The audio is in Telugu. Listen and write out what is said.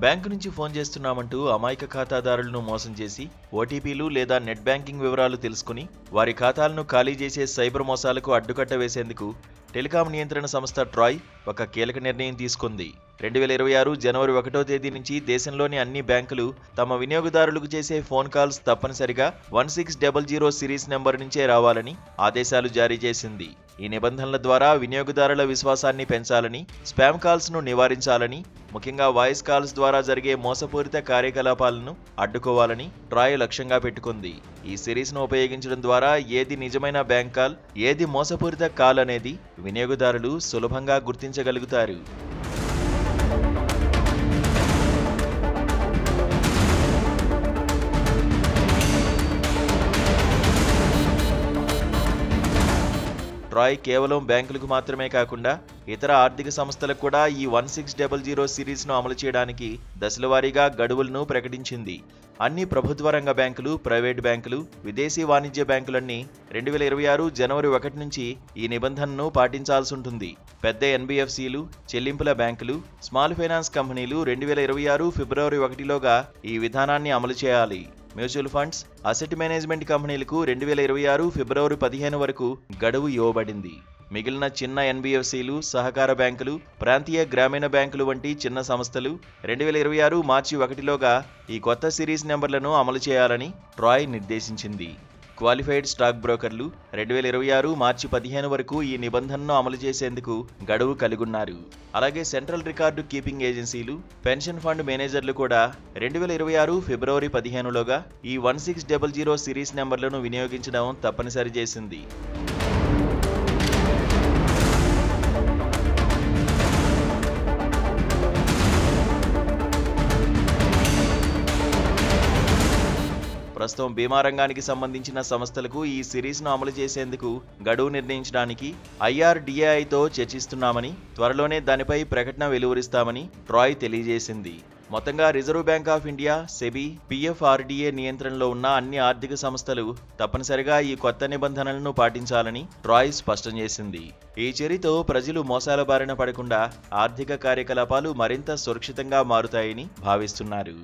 బ్యాంకు నుంచి ఫోన్ చేస్తున్నామంటూ అమాయక ఖాతాదారులను మోసం చేసి ఓటీపీలు లేదా నెట్ బ్యాంకింగ్ వివరాలు తెలుసుకుని వారి ఖాతాలను ఖాళీ చేసే సైబర్ మోసాలకు అడ్డుకట్ట వేసేందుకు టెలికాం నియంత్రణ సంస్థ ట్రాయ్ ఒక కీలక నిర్ణయం తీసుకుంది. 2026 జనవరి 1వ తేదీ నుంచి దేశంలోని అన్ని బ్యాంకులు తమ వినియోగదారులకు చేసే ఫోన్ కాల్స్ తప్పనిసరిగా 1600 సిరీస్ నెంబర్ నుంచే రావాలని ఆదేశాలు జారీ చేసింది. ఈ నిబంధనల ద్వారా వినియోగదారుల విశ్వాసాన్ని పెంచాలని, స్పామ్ కాల్స్ ను నివారించాలని, ముఖ్యంగా వాయిస్ కాల్స్ ద్వారా జరిగే మోసపూరిత కార్యకలాపాలను అడ్డుకోవాలని ట్రాయ్ లక్ష్యంగా పెట్టుకుంది. ఈ సిరీస్ ను ఉపయోగించడం ద్వారా ఏది నిజమైన బ్యాంక్ కాల్, ఏది మోసపూరిత కాల్ అనేది వినియోగదారులు సులభంగా గుర్తించగలుగుతారు. ట్రాయ్ కేవలం బ్యాంకులకు మాత్రమే కాకుండా ఇతర ఆర్థిక సంస్థలకు కూడా ఈ 1600 సిరీస్ను అమలు చేయడానికి దశలవారీగా గడువులను ప్రకటించింది. అన్ని ప్రభుత్వ రంగ బ్యాంకులు, ప్రైవేట్ బ్యాంకులు, విదేశీ వాణిజ్య బ్యాంకులన్నీ 2026 జనవరి 1 నుంచి ఈ నిబంధనను పాటించాల్సి ఉంటుంది. పెద్ద ఎన్బిఎఫ్సిలు, చెల్లింపుల బ్యాంకులు, స్మాల్ ఫైనాన్స్ కంపెనీలు 2026 ఫిబ్రవరి 1లోగా ఈ విధానాన్ని అమలు చేయాలి. మ్యూచువల్ ఫండ్స్, అసెట్ మేనేజ్మెంట్ కంపెనీలకు 2026 ఫిబ్రవరి 15 వరకు గడువు ఇవ్వబడింది. మిగిలిన చిన్న ఎన్బిఎఫ్సిలు, సహకార బ్యాంకులు, ప్రాంతీయ గ్రామీణ బ్యాంకులు వంటి చిన్న సంస్థలు 2026 మార్చి 1లోగా ఈ కొత్త సిరీస్ నెంబర్లను అమలు చేయాలని ట్రాయ్ నిర్దేశించింది. క్వాలిఫైడ్ స్టాక్ బ్రోకర్లు 2026 మార్చి 15 వరకు ఈ నిబంధనను అమలు చేసేందుకు గడువు కలిగున్నారు. అలాగే సెంట్రల్ రికార్డు కీపింగ్ ఏజెన్సీలు, పెన్షన్ ఫండ్ మేనేజర్లు కూడా 2026 ఫిబ్రవరి 15లోగా ఈ 1600 సిరీస్ నెంబర్లను వినియోగించడం తప్పనిసరి చేసింది. ప్రస్తుతం బీమా రంగానికి సంబంధించిన సంస్థలకు ఈ సిరీస్ను అమలు చేసేందుకు గడువు నిర్ణయించడానికి IRDAIతో చర్చిస్తున్నామని, త్వరలోనే దానిపై ప్రకటన వెలువరిస్తామని ట్రాయ్ తెలియజేసింది. మొత్తంగా reserve bank of India, SEBI, PFRDA నియంత్రణలో ఉన్న అన్ని ఆర్థిక సంస్థలు తప్పనిసరిగా ఈ కొత్త నిబంధనలను పాటించాలని ట్రాయ్ స్పష్టం చేసింది. ఈ చర్యతో ప్రజలు మోసాల బారిన పడకుండా ఆర్థిక కార్యకలాపాలు మరింత సురక్షితంగా మారుతాయని భావిస్తున్నారు.